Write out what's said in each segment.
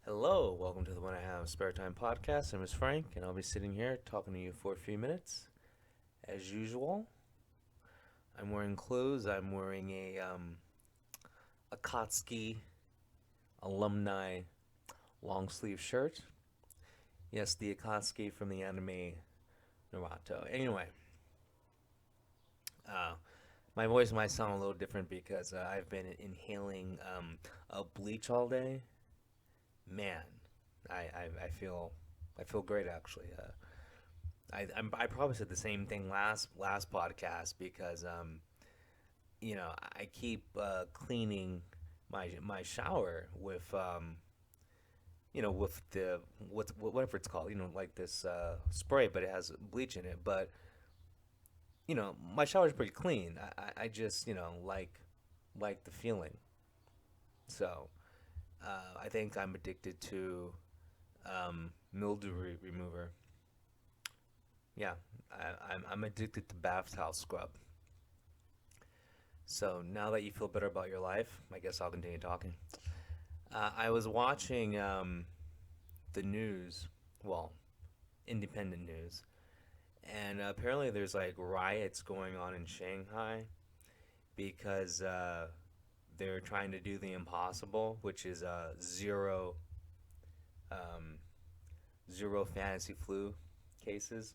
Hello, welcome to the When I Have Spare Time podcast. I'm Frank, and I'll be sitting here talking to you for a few minutes. As usual, I'm wearing clothes. I'm wearing a Kotsky alumni long sleeve shirt. Yes, the Akatsuki from the anime Naruto. Anyway, uh, my voice might sound a little different because I've been inhaling a bleach all day. Man, I feel great actually. I probably said the same thing last podcast because I keep cleaning my shower with with the whatever it's called, like this spray, but it has bleach in it. But my shower is pretty clean. I just like the feeling. So I think I'm addicted to mildew remover. Yeah, I'm addicted to bath towel scrub. So now that you feel better about your life, I guess I'll continue talking. I was watching the news, well, independent news, and apparently there's like riots going on in Shanghai because they're trying to do the impossible, which is um, zero fantasy flu cases.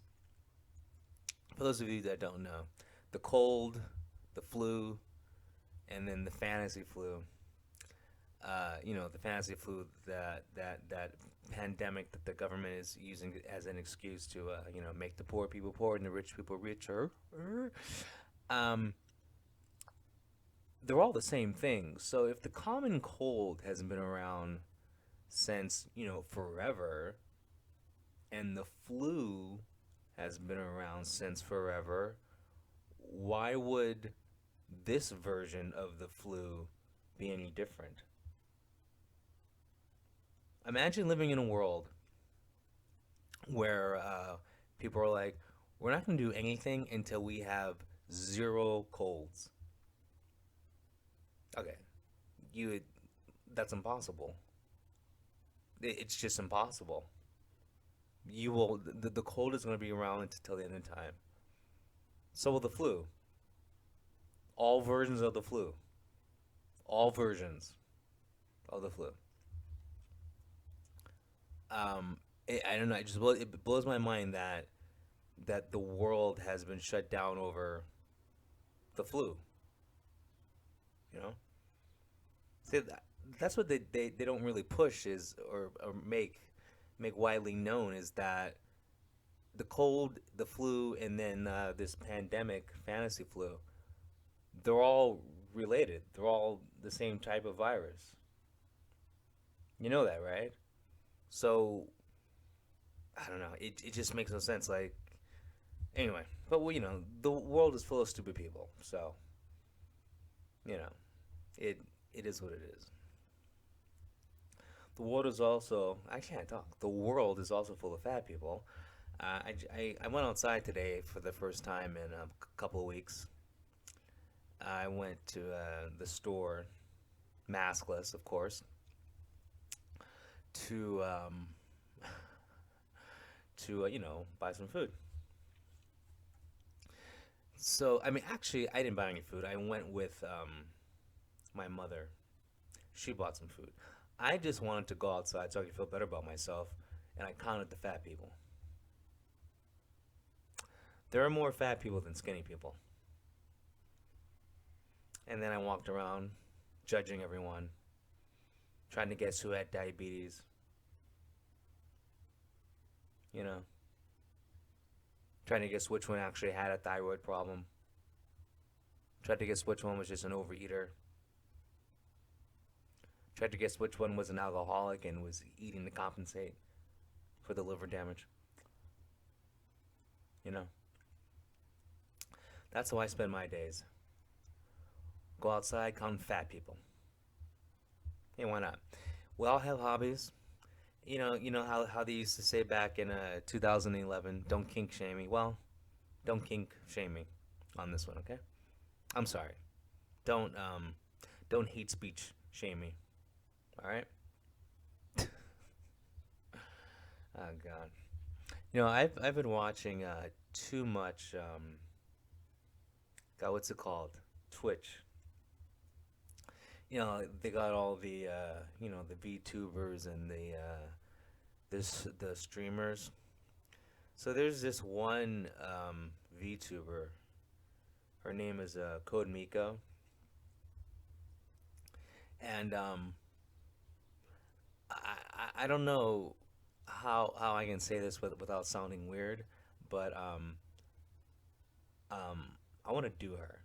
For those of you that don't know, the cold, the flu, and then the fantasy flu. The fantasy flu, that pandemic that the government is using as an excuse to make the poor people poor and the rich people richer. Um, they're all the same thing. So if the common cold hasn't been around since forever, and the flu has been around since forever, why would this version of the flu be any different? Imagine living in a world where people are like, we're not going to do anything until we have zero colds. Okay, you that's impossible. It's just impossible. The cold is going to be around until the end of time. So will the flu. All versions of the flu. All versions of the flu. I don't know. It blows my mind that the world has been shut down over the flu. You know, See, that's what they don't really push is or make widely known is that the cold, the flu, and then this pandemic, fantasy flu, they're all related. They're all the same type of virus. You know that, right? So I don't know. It just makes no sense. Like anyway, but well, the world is full of stupid people. So you know, it it is what it is. The world is also I can't talk. The world is also full of fat people. I went outside today for the first time in a couple of weeks. I went to the store, maskless, of course, to buy some food. So I mean, actually, I didn't buy any food. I went with my mother. She bought some food. I just wanted to go outside so I could feel better about myself, and I counted the fat people. There are more fat people than skinny people. And then I walked around, judging everyone, trying to guess who had diabetes. You know, trying to guess which one actually had a thyroid problem. Tried to guess which one was just an overeater. Tried to guess which one was an alcoholic and was eating to compensate for the liver damage. You know, that's how I spend my days. Go outside, count fat people. Hey, why not? We all have hobbies. You know how they used to say back in 2011, don't kink shame me. Well, don't kink shame me on this one, okay? I'm sorry. Don't don't hate speech shame me. All right? God. I've been watching too much. God, what's it called? Twitch. They got all the the VTubers and the streamers. So there's this one VTuber. Her name is Code Miko, and I don't know how I can say this without sounding weird, but um I want to do her.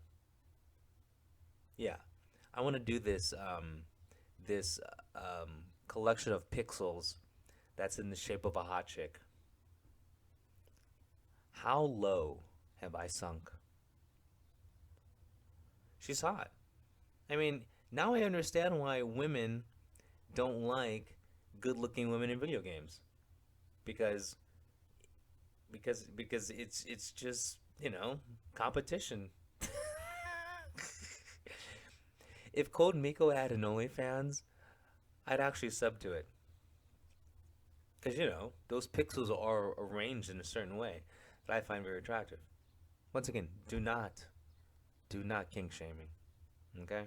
Yeah, I want to do this collection of pixels that's in the shape of a hot chick. How low have I sunk? She's hot. I mean, now I understand why women don't like good-looking women in video games because because it's just competition. If Code Miko had an OnlyFans, I'd actually sub to it because those pixels are arranged in a certain way that I find very attractive. Once again, do not kink shame me. Okay,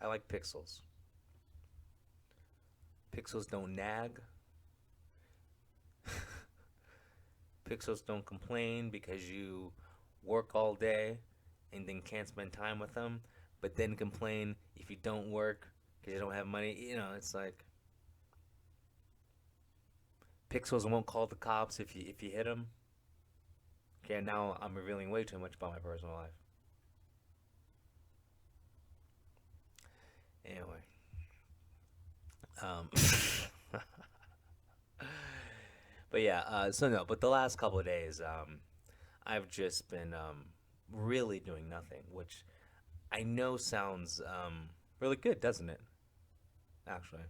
I like pixels. Pixels don't nag. Pixels don't complain because you work all day and then can't spend time with them, but then complain if you don't work because you don't have money. It's like Pixels won't call the cops if you hit them. Okay, now I'm revealing way too much about my personal life. Anyway, um, but yeah, so no, but the last couple of days, I've just been really doing nothing, which I know sounds really good, doesn't it? Actually,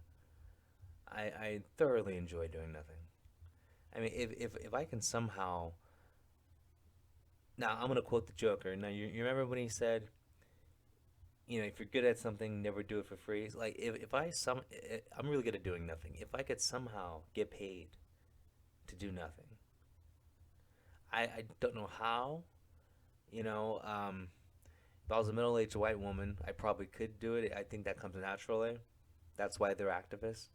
I thoroughly enjoy doing nothing. I mean, if I can somehow, now I'm gonna quote the Joker. Now you remember when he said, if you're good at something, never do it for free. Like if I'm really good at doing nothing. If I could somehow get paid to do nothing, I don't know how. You know, if I was a middle-aged white woman, I probably could do it. I think that comes naturally. That's why they're activists.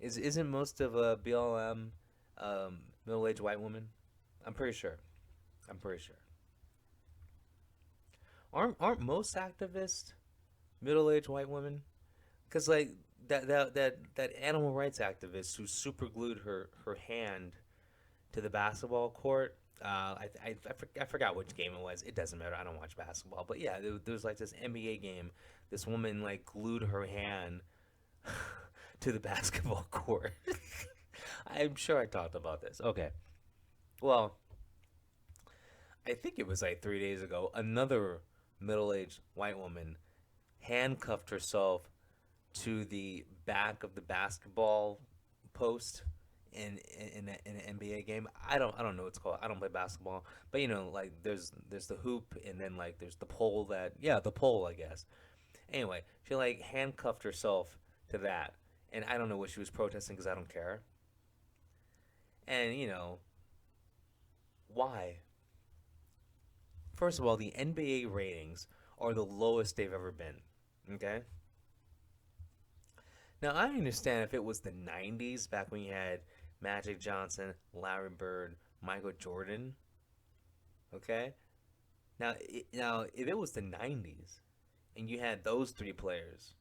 Isn't most of a BLM middle-aged white woman? I'm pretty sure. I'm pretty sure. Aren't most activists middle-aged white women? Because like that animal rights activist who super glued her hand to the basketball court. I forgot which game it was. It doesn't matter. I don't watch basketball. But yeah, there was like this NBA game. This woman like glued her hand to the basketball court. I'm sure I talked about this. Okay. Well, I think it was like 3 days ago. Another middle-aged white woman handcuffed herself to the back of the basketball post in an NBA game. I don't know what it's called. I don't play basketball, but like there's the hoop and then like there's the pole that the pole I guess. Anyway, she like handcuffed herself to that, and I don't know what she was protesting because I don't care. And why? First of all, the NBA ratings are the lowest they've ever been. Okay. Now I understand if it was the '90s, back when you had Magic Johnson, Larry Bird, Michael Jordan. Okay. Now if it was the '90s and you had those three players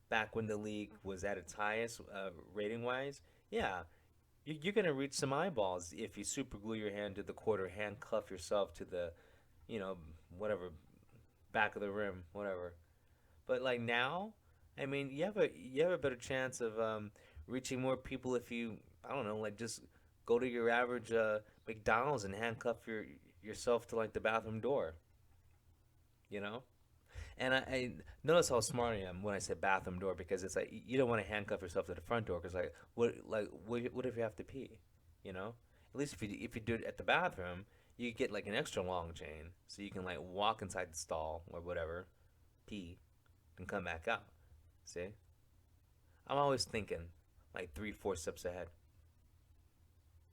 back when the league was at its highest rating wise, yeah, you're gonna reach some eyeballs if you super glue your hand to the court or handcuff yourself to the, you know, whatever back of the rim, whatever. But like now, I mean, you have a better chance of reaching more people if you, I don't know, like just go to your average McDonald's and handcuff yourself to like the bathroom door, you know. And I notice how smart I am when I say bathroom door because it's like you don't want to handcuff yourself to the front door because what if you have to pee, you know? At least if you do it at the bathroom, you get like an extra long chain so you can like walk inside the stall or whatever, pee, and come back out. See, I'm always thinking like 3, 4 steps ahead.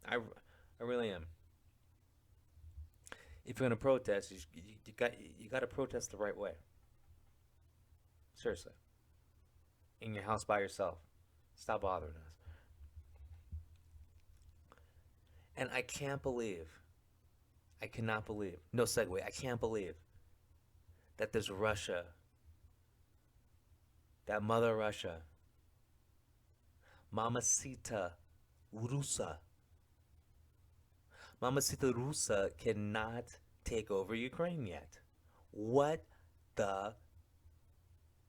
I really am. If you're gonna protest, you got to protest the right way. Seriously, in your house by yourself. Stop bothering us. And I can't believe, I cannot believe, no segue. I can't believe that there's Russia, that mother Russia, Mamacita Rusa. Mamacita Rusa cannot take over Ukraine yet. What the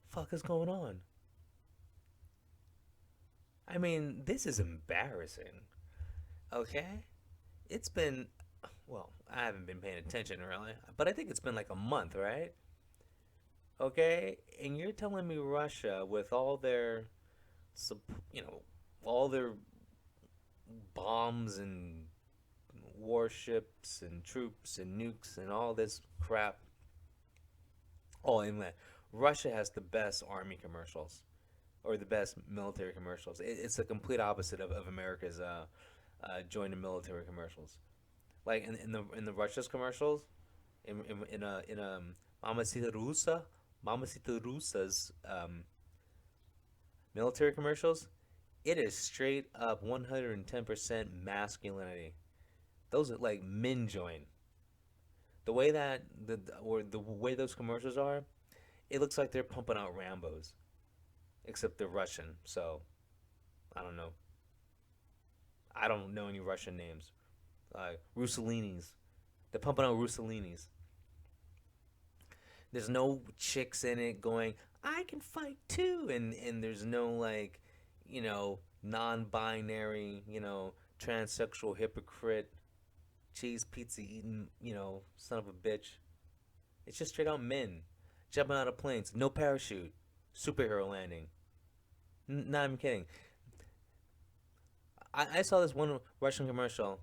fuck is going on? I mean, this is embarrassing. Okay? It's been, well, I haven't been paying attention really, but I think it's been like a month, right? Okay? And you're telling me Russia, with all their, you know, all their bombs and warships and troops and nukes and all this crap. Oh, and Russia has the best army commercials or the best military commercials. It's the complete opposite of America's joint and military commercials. Like in the Russia's commercials, in Mamacita Rusa, Mamacita Rusa's military commercials, it is straight up 110% masculinity. Those are like men join. The way that the way those commercials are, it looks like they're pumping out Rambos, except they're Russian. So I don't know. I don't know any Russian names. Russellini's. They're pumping out Russellini's. There's no chicks in it going, I can fight too, and there's no like, non-binary, transsexual hypocrite, cheese pizza eating, son of a bitch. It's just straight out men jumping out of planes, no parachute, superhero landing. Not even kidding. I saw this one Russian commercial.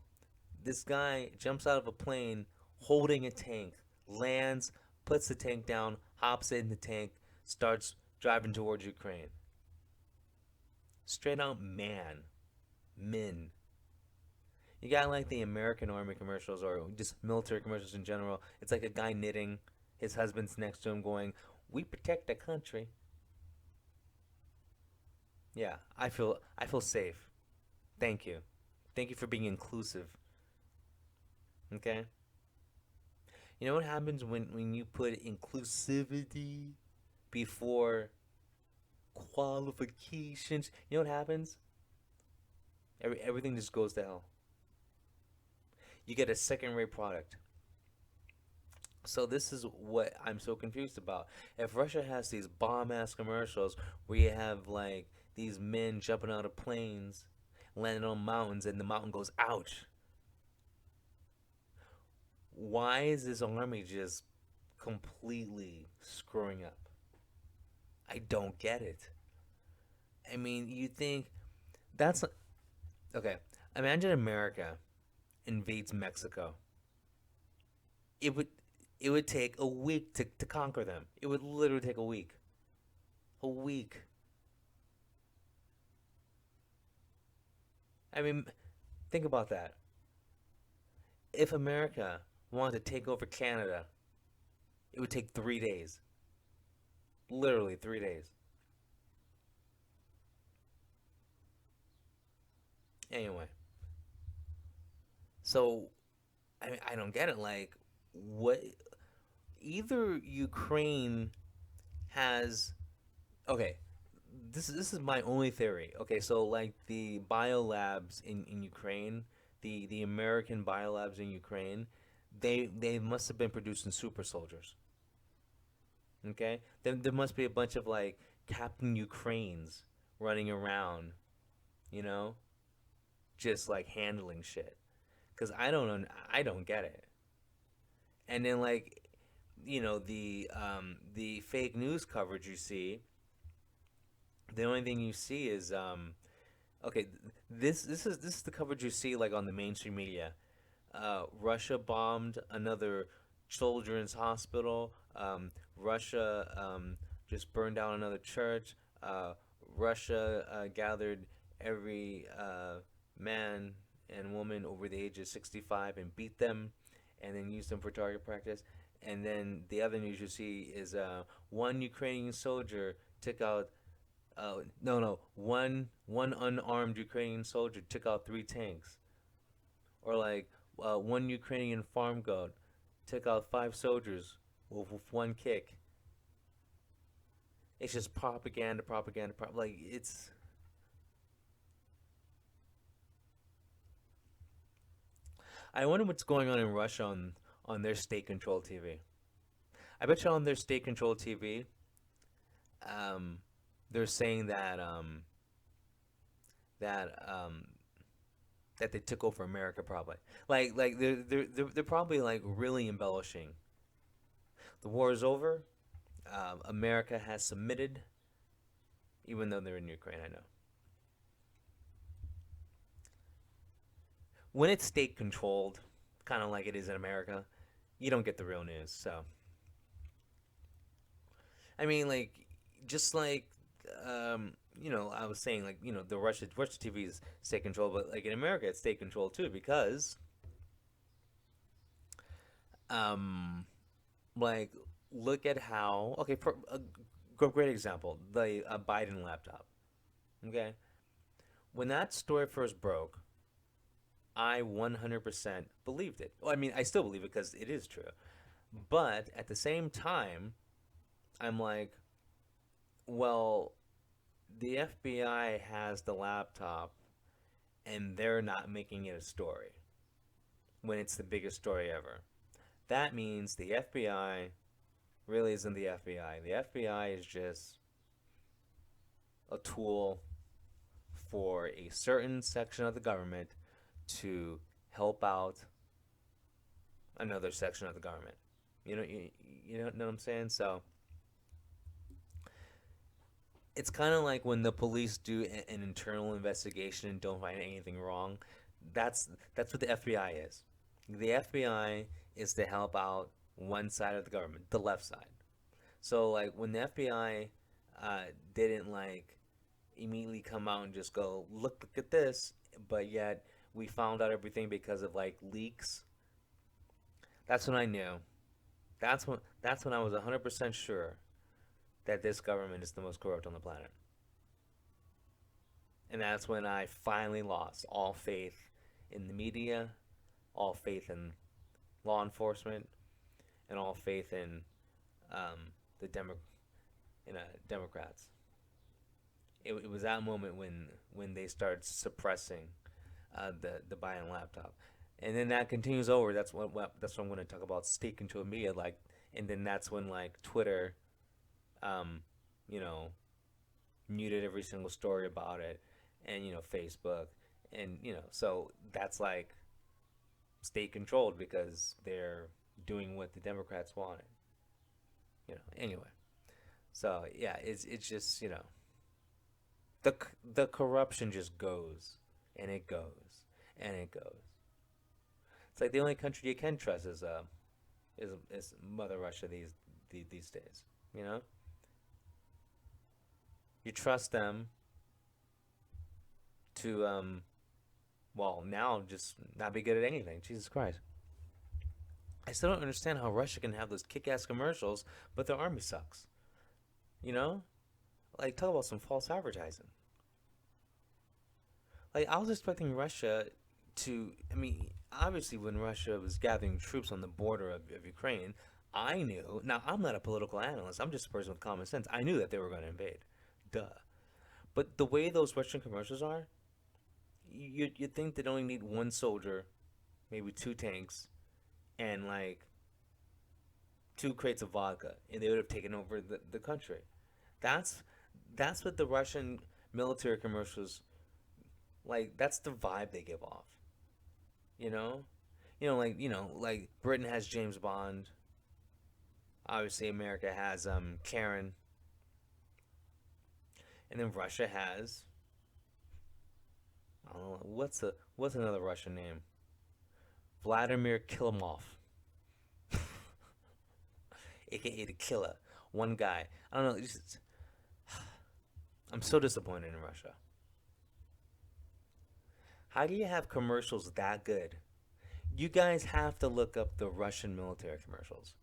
This guy jumps out of a plane holding a tank, lands, puts the tank down, hops in the tank, starts driving towards Ukraine. Straight out man. Men. You got like the American Army commercials or just military commercials in general. It's like a guy knitting, his husband's next to him going, "We protect the country." Yeah, I feel safe. Thank you. Thank you for being inclusive. Okay? You know what happens when you put inclusivity before qualifications? You know what happens? Everything just goes to hell. You get a second rate product. So this is what I'm so confused about. If Russia has these bomb ass commercials where you have like these men jumping out of planes, landing on mountains, and the mountain goes ouch. Why is this army just completely screwing up? I don't get it. I mean, you think that's okay. Imagine America invades Mexico. It would it would take a week to conquer them. It would literally take a week. A week. I mean, think about that. If America wanted to take over Canada, it would take 3 days. Literally 3 days. Anyway, so I don't get it. Like, what? Either Ukraine has okay. This is my only theory. Okay, so like the biolabs in Ukraine, the American biolabs in Ukraine, they must have been producing super soldiers. Okay, then there must be a bunch of like Captain Ukraines running around, you know, just like handling shit. Cause I don't get it. And then like, the fake news coverage you see, the only thing you see is okay, this is the coverage you see like on the mainstream media. Russia bombed another children's hospital. Russia just burned down another church. Russia gathered every man and women over the age of 65 and beat them, and then use them for target practice. And then the other news you see is one Ukrainian soldier took out one unarmed Ukrainian soldier took out three tanks, or like one Ukrainian farm goat took out five soldiers with one kick. It's just propaganda, propaganda, like it's. I wonder what's going on in Russia on their state-controlled TV. I bet you on their state-controlled TV, um, they're saying that that they took over America probably. Like they're probably like really embellishing. The war is over. America has submitted, even though they're in Ukraine. I know. When it's state controlled, kind of like it is in America, you don't get the real news. So, I mean, like, just like, I was saying, like, the Russia TV is state controlled, but like in America, it's state controlled too because, um, like, look at how. Okay, for a great example, the Biden laptop. Okay, when that story first broke, I 100% believed it. Well, I mean, I still believe it because it is true. But at the same time, I'm like, well, the FBI has the laptop and they're not making it a story when it's the biggest story ever. That means the FBI really isn't the FBI. The FBI is just a tool for a certain section of the government to help out another section of the government. You know what I'm saying? So it's kind of like when the police do an internal investigation and don't find anything wrong. That's what the FBI is. The FBI is to help out one side of the government, the left side. So like when the FBI didn't like immediately come out and just go look at this, but yet we found out everything because of like leaks. That's when I knew. That's when I was 100% sure that this government is the most corrupt on the planet. And that's when I finally lost all faith in the media, all faith in law enforcement, and all faith in the Democrats. It was that moment when they started suppressing the Biden laptop, and then that continues over. That's what I'm going to talk about state controlled media, like, and then that's when like Twitter, um, you know, muted every single story about it, and Facebook, and so that's like state controlled because they're doing what the Democrats wanted. Anyway, so yeah, it's just the the corruption just goes and it goes and it goes. It's like the only country you can trust is Mother Russia these days. You know, you trust them to well, now just not be good at anything. Jesus Christ. I still don't understand how Russia can have those kick-ass commercials, but their army sucks. You know, like talk about some false advertising. Like I was expecting Russia to. I mean, obviously, when Russia was gathering troops on the border of Ukraine, I knew. Now, I'm not a political analyst. I'm just a person with common sense. I knew that they were going to invade. Duh. But the way those Russian commercials are, you think they'd only need one soldier, maybe two tanks, and like two crates of vodka, and they would have taken over the country. That's that's what the Russian military commercials like. That's the vibe they give off. You know, like Britain has James Bond. Obviously, America has Karen, and then Russia has I don't know what's another Russian name. Vladimir Kilimov, aka the Killer. One guy. I don't know. I'm so disappointed in Russia. How do you have commercials that good? You guys have to look up the Russian military commercials.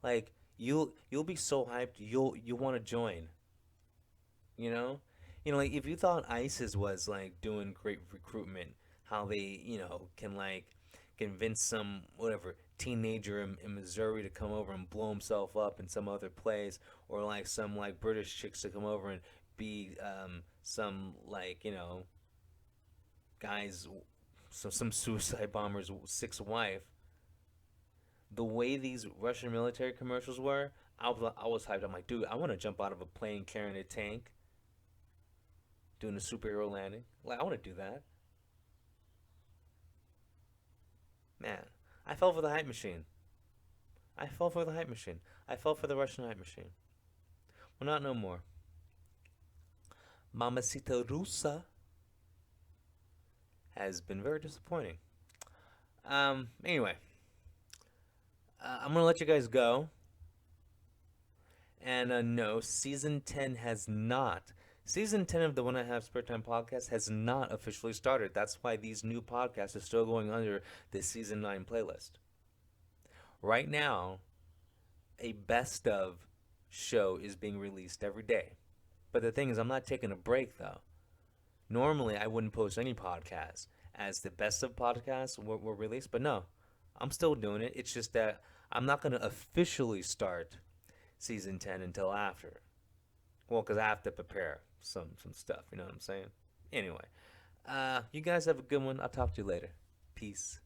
Like you'll be so hyped you'll want to join. You know, like if you thought ISIS was like doing great recruitment, how they can like convince some whatever teenager in Missouri to come over and blow himself up in some other place, or like some like British chicks to come over and be some like guys, some suicide bomber's sixth wife. The way these Russian military commercials were, I was hyped. I'm like, dude, I want to jump out of a plane carrying a tank, doing a superhero landing. Like, I want to do that. Man, I fell for the hype machine. I fell for the hype machine. I fell for the Russian hype machine. Well, not no more. Mamacita Rusa has been very disappointing. Anyway, I'm gonna let you guys go. And no, season 10 has not. Season 10 of the When I Have Spare Time podcast has not officially started. That's why these new podcasts are still going under the season 9 playlist. Right now, a best of show is being released every day. But the thing is, I'm not taking a break though. Normally, I wouldn't post any podcasts as the best of podcasts were released, but no, I'm still doing it. It's just that I'm not going to officially start season 10 until after. Well, because I have to prepare some stuff, you know what I'm saying? Anyway, you guys have a good one. I'll talk to you later. Peace.